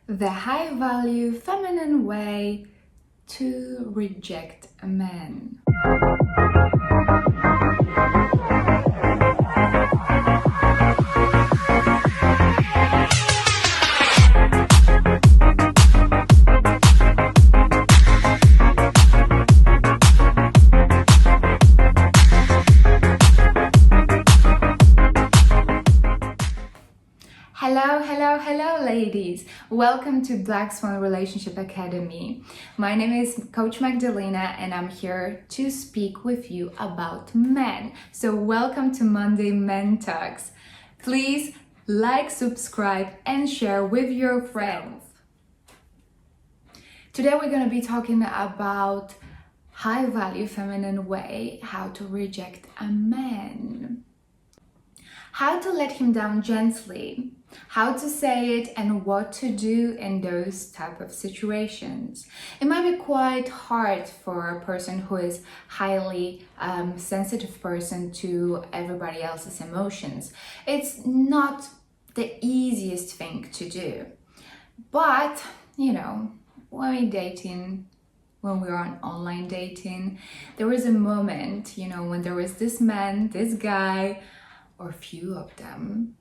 The high value feminine way to reject a man. Hello ladies! Welcome to Black Swan Relationship Academy. My name is Coach Magdalena and I'm here to speak with you about men. So welcome to Monday Men Talks. Please like, subscribe and share with your friends. Today we're going to be talking about high value feminine way, how to reject a man. How to let him down gently, how to say it and what to do in those type of situations. It might be quite hard for a person who is highly sensitive person to everybody else's emotions. It's not the easiest thing to do. But, you know, when we're dating, when we're on online dating, there was a moment, you know, when there was this man, this guy, or few of them,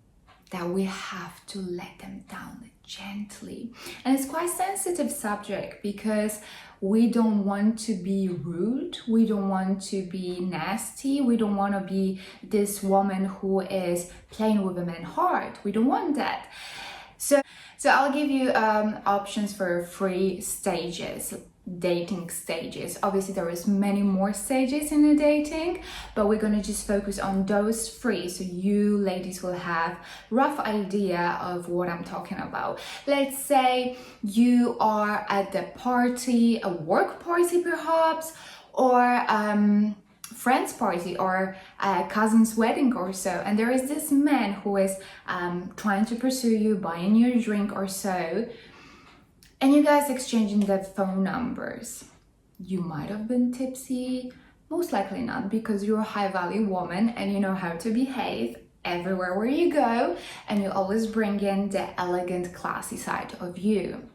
that we have to let them down gently. And it's quite a sensitive subject because we don't want to be rude, we don't want to be nasty, we don't want to be this woman who is playing with a man hard. We don't want that. So I'll give you options for 3 stages. Dating stages. Obviously there is many more stages in the dating, but we're going to just focus on those 3 so you ladies will have rough idea of what I'm talking about. Let's say you are at the party, a work party perhaps, or friend's party or a cousin's wedding or so, and there is this man who is trying to pursue you, buying you a drink or so, and you guys exchanging the phone numbers. You might have been tipsy, most likely not, because you're a high value woman and you know how to behave everywhere where you go, and you always bring in the elegant, classy side of you.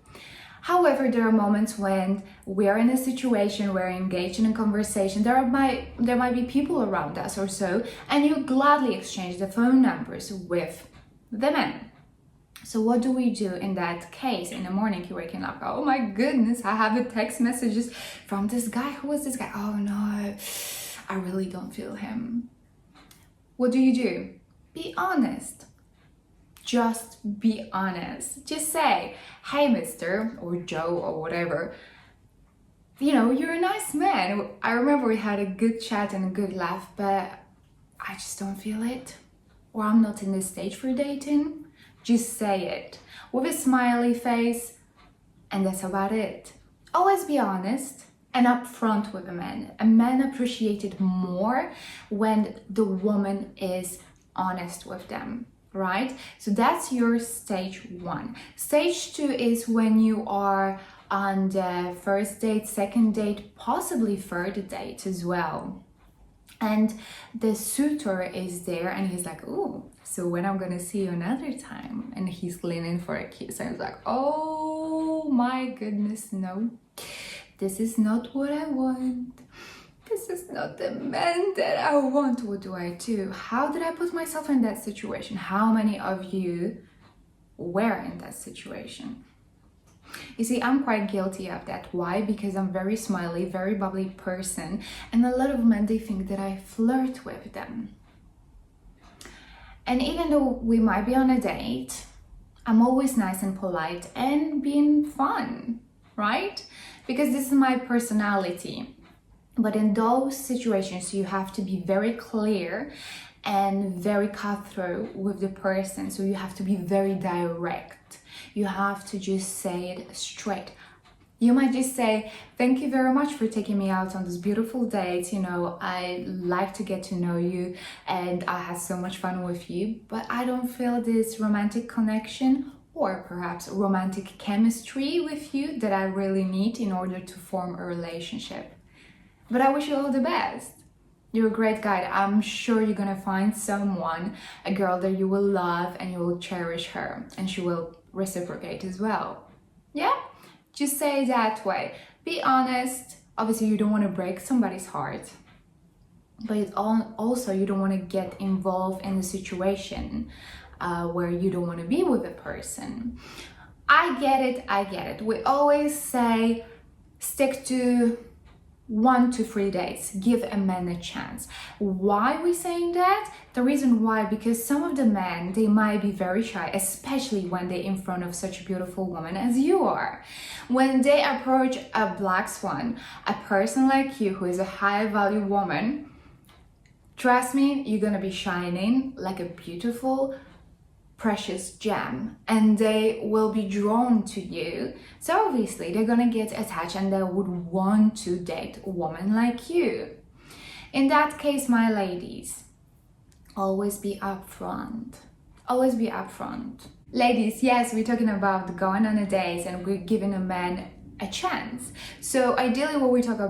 However, there are moments when we're in a situation, we're engaged in a conversation, there might be people around us or so, and you gladly exchange the phone numbers with the men. So what do we do in that case? In the morning you're waking up, oh my goodness, I have a text messages from this guy. Who is this guy? Oh no, I really don't feel him. What do? Be honest. Just be honest. Just say, hey mister or Joe or whatever, you know, you're a nice man. I remember we had a good chat and a good laugh, but I just don't feel it. Or I'm not in this stage for dating. Just say it with a smiley face, and that's about it. Always be honest and upfront with a man. A man appreciates it more when the woman is honest with them, right? So that's your stage 1. Stage 2 is when you are on the first date, second date, possibly third date as well. And the suitor is there and he's like, oh, so when I'm gonna see you another time? And he's leaning for a kiss and he's like, oh my goodness, no, this is not what I want. This is not the man that I want. What do I do? How did I put myself in that situation? How many of you were in that situation? You see, I'm quite guilty of that. Why? Because I'm very smiley, very bubbly person, and a lot of men, they think that I flirt with them. And even though we might be on a date, I'm always nice and polite and being fun, right? Because this is my personality. But in those situations, you have to be very clear and very cutthroat with the person. So you have to be very direct. You have to just say it straight. You might just say, thank you very much for taking me out on this beautiful date. You know, I like to get to know you and I had so much fun with you, but I don't feel this romantic connection or perhaps romantic chemistry with you that I really need in order to form a relationship. But I wish you all the best. You're a great guy. I'm sure you're gonna find someone, a girl that you will love and you will cherish her, and she will reciprocate as well. Yeah, just say it that way. Be honest. Obviously, you don't want to break somebody's heart, but also you don't want to get involved in a situation where you don't want to be with a person. I get it. We always say stick to 1 to 3 days, give a man a chance. Why are we saying that? The reason why, because some of the men, they might be very shy, especially when they're in front of such a beautiful woman as you are. When they approach a black swan, a person like you who is a high value woman, trust me, you're gonna be shining like a beautiful precious gem, and they will be drawn to you. So obviously they're gonna get attached and they would want to date a woman like you. In that case, my ladies, always be upfront. Always be upfront. Ladies, yes, we're talking about going on a date and we're giving a man a chance. So ideally what we're talking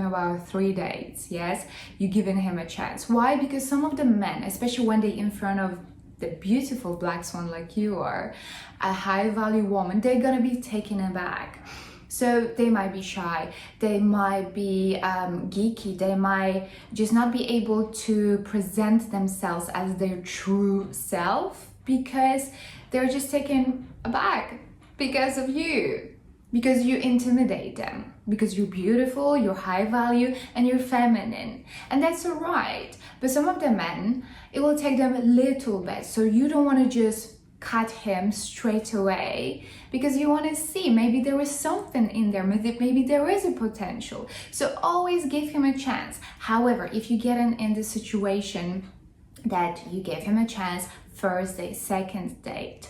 about 3 dates, yes? You're giving him a chance. Why? Because some of the men, especially when they're in front of the beautiful black swan like you are, a high value woman, they're gonna be taken aback. So they might be shy, they might be geeky, they might just not be able to present themselves as their true self because they're just taken aback because of you. Because you intimidate them, because you're beautiful, you're high value, and you're feminine. And that's alright. But some of the men, it will take them a little bit. So you don't want to just cut him straight away because you want to see maybe there is something in there, maybe there is a potential. So always give him a chance. However, if you get in the situation that you gave him a chance, first date, second date,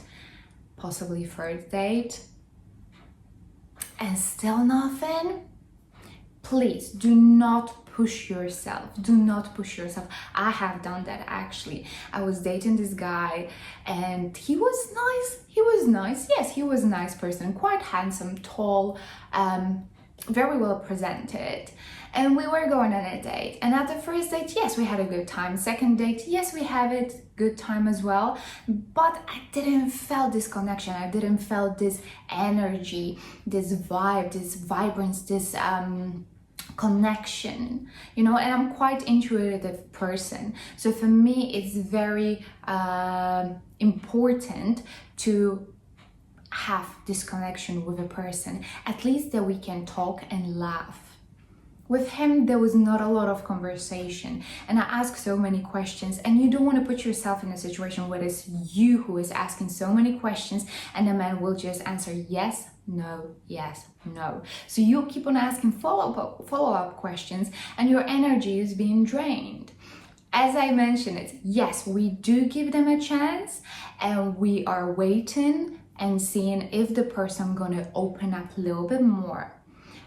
possibly third date, and still nothing, please do not push yourself. Do not push yourself. I have done that actually. I was dating this guy and he was nice. Yes, he was a nice person, quite handsome, tall, very well presented. And we were going on a date. And at the first date, yes, we had a good time. Second date, yes, we had a good time as well. But I didn't feel this connection. I didn't feel this energy, this vibe, this vibrance, this connection, you know, and I'm quite intuitive person. So for me, it's very important to have this connection with a person, at least that we can talk and laugh. With him, there was not a lot of conversation, and I asked so many questions, and you don't want to put yourself in a situation where it's you who is asking so many questions and the man will just answer yes, no, yes, no. So you keep on asking follow-up questions and your energy is being drained. As I mentioned it, yes, we do give them a chance and we are waiting and seeing if the person gonna open up a little bit more.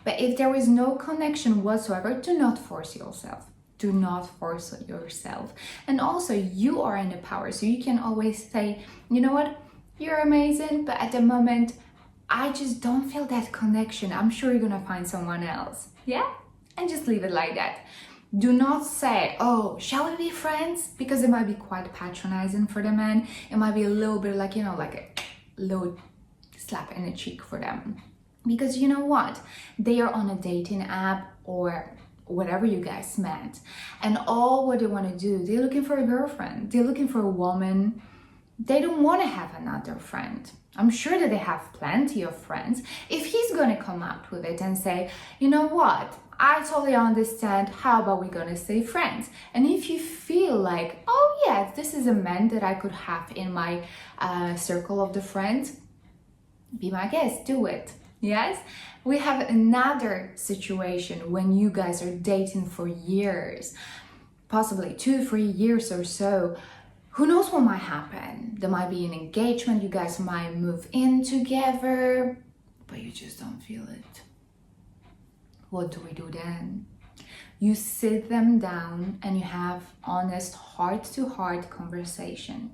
But if there is no connection whatsoever, do not force yourself. Do not force yourself. And also, you are in the power, so you can always say, you know what, you're amazing, but at the moment, I just don't feel that connection. I'm sure you're gonna find someone else. Yeah? And just leave it like that. Do not say, oh, shall we be friends? Because it might be quite patronizing for the man. It might be a little bit like, you know, like a little slap in the cheek for them. Because you know what? They are on a dating app or whatever you guys met. And all what they want to do, they're looking for a girlfriend. They're looking for a woman. They don't want to have another friend. I'm sure that they have plenty of friends. If he's going to come up with it and say, you know what? I totally understand. How about we going to stay friends? And if you feel like, oh yeah, this is a man that I could have in my circle of the friends, be my guest, do it. Yes, we have another situation when you guys are dating for years, possibly 2-3 years or so. Who knows what might happen? There might be an engagement, you guys might move in together, but you just don't feel it. What do we do then? You sit them down and you have honest heart-to-heart conversation.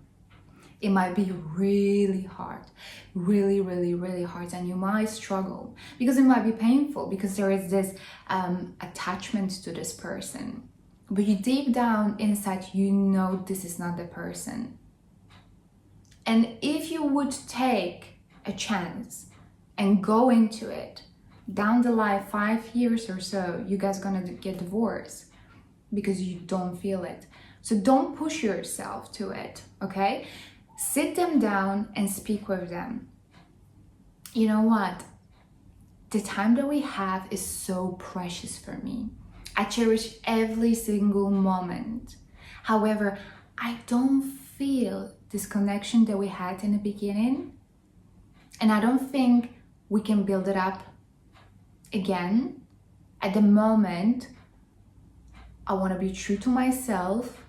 It might be really hard, really, really, really hard, and you might struggle because it might be painful because there is this attachment to this person. But you deep down inside, you know this is not the person. And if you would take a chance and go into it. Down the line, 5 years or so, you guys gonna get divorced because you don't feel it. So don't push yourself to it, okay? Sit them down and speak with them. You know what? The time that we have is so precious for me. I cherish every single moment. However, I don't feel this connection that we had in the beginning. And I don't think we can build it up again. At the moment, I want to be true to myself.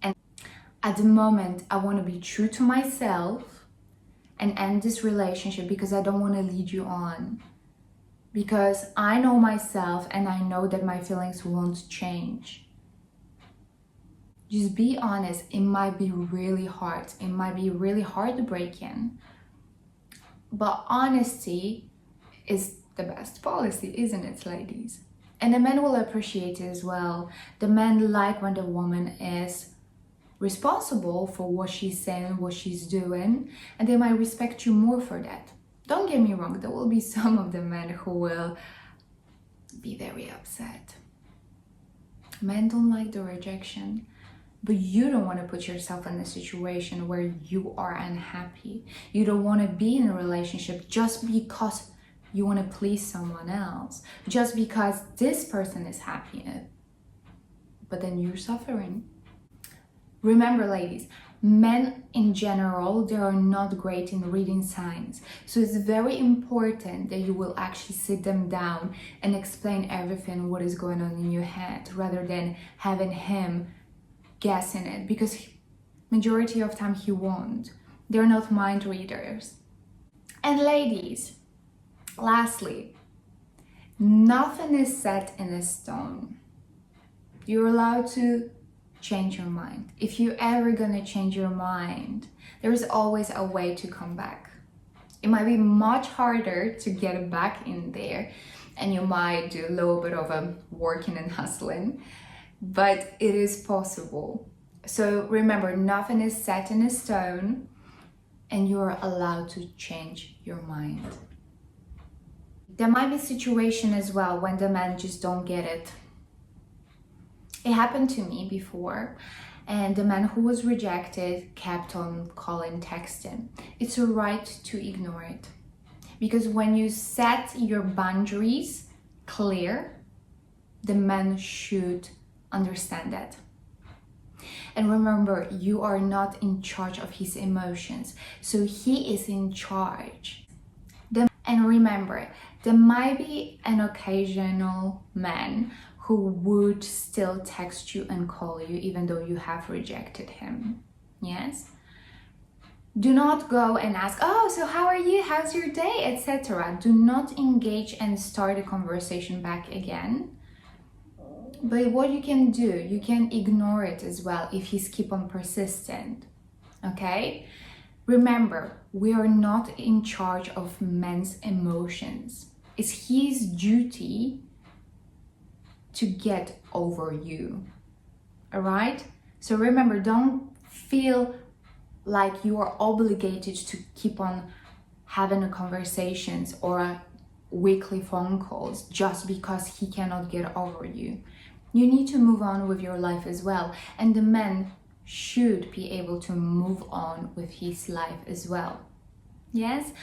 And at the moment, I want to be true to myself and end this relationship because I don't want to lead you on. Because I know myself and I know that my feelings won't change. Just be honest. It might be really hard. It might be really heartbreaking. But honesty is the best policy, isn't it, ladies? And the men will appreciate it as well. The men like when the woman is responsible for what she's saying, what she's doing, and they might respect you more for that. Don't get me wrong, there will be some of the men who will be very upset. Men don't like the rejection, but you don't want to put yourself in a situation where you are unhappy. You don't want to be in a relationship just because you want to please someone else, just because this person is happy, but then you're suffering. Remember, ladies, men in general, they are not great in reading signs. So it's very important that you will actually sit them down and explain everything what is going on in your head, rather than having him guessing it, because majority of time he won't. They're not mind readers. And ladies, lastly, nothing is set in stone. You're allowed to change your mind. If you're ever gonna change your mind, there is always a way to come back. It might be much harder to get back in there, and you might do a little bit of a working and hustling, but it is possible. So remember, nothing is set in stone, and you're allowed to change your mind. There might be situation as well when the men just don't get it. It happened to me before, and the man who was rejected kept on calling, texting. It's a right to ignore it, because when you set your boundaries clear, the man should understand that. And remember, you are not in charge of his emotions, so he is in charge. And remember, there might be an occasional man who would still text you and call you even though you have rejected him. Yes? Do not go and ask, oh, so how are you? How's your day? Etc. Do not engage and start a conversation back again. But what you can do, you can ignore it as well if he's keep on persistent. Okay? Remember, we are not in charge of men's emotions. It's his duty to get over you. All right? So remember, don't feel like you are obligated to keep on having a conversations or weekly phone calls just because he cannot get over you. You need to move on with your life as well. And the man should be able to move on with his life as well. Yes?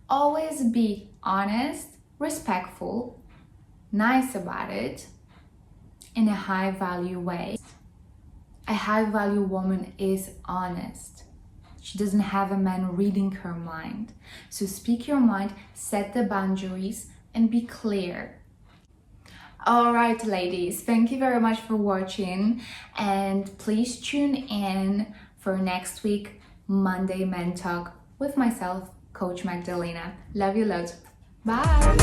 Always be honest, respectful, nice about it, in a high value way. A high value woman is honest. She doesn't have a man reading her mind. So speak your mind, set the boundaries, and be clear. All right, ladies, thank you very much for watching, and please tune in for next week, Monday Men Talk with myself, Coach Magdalena. Love you loads. Bye.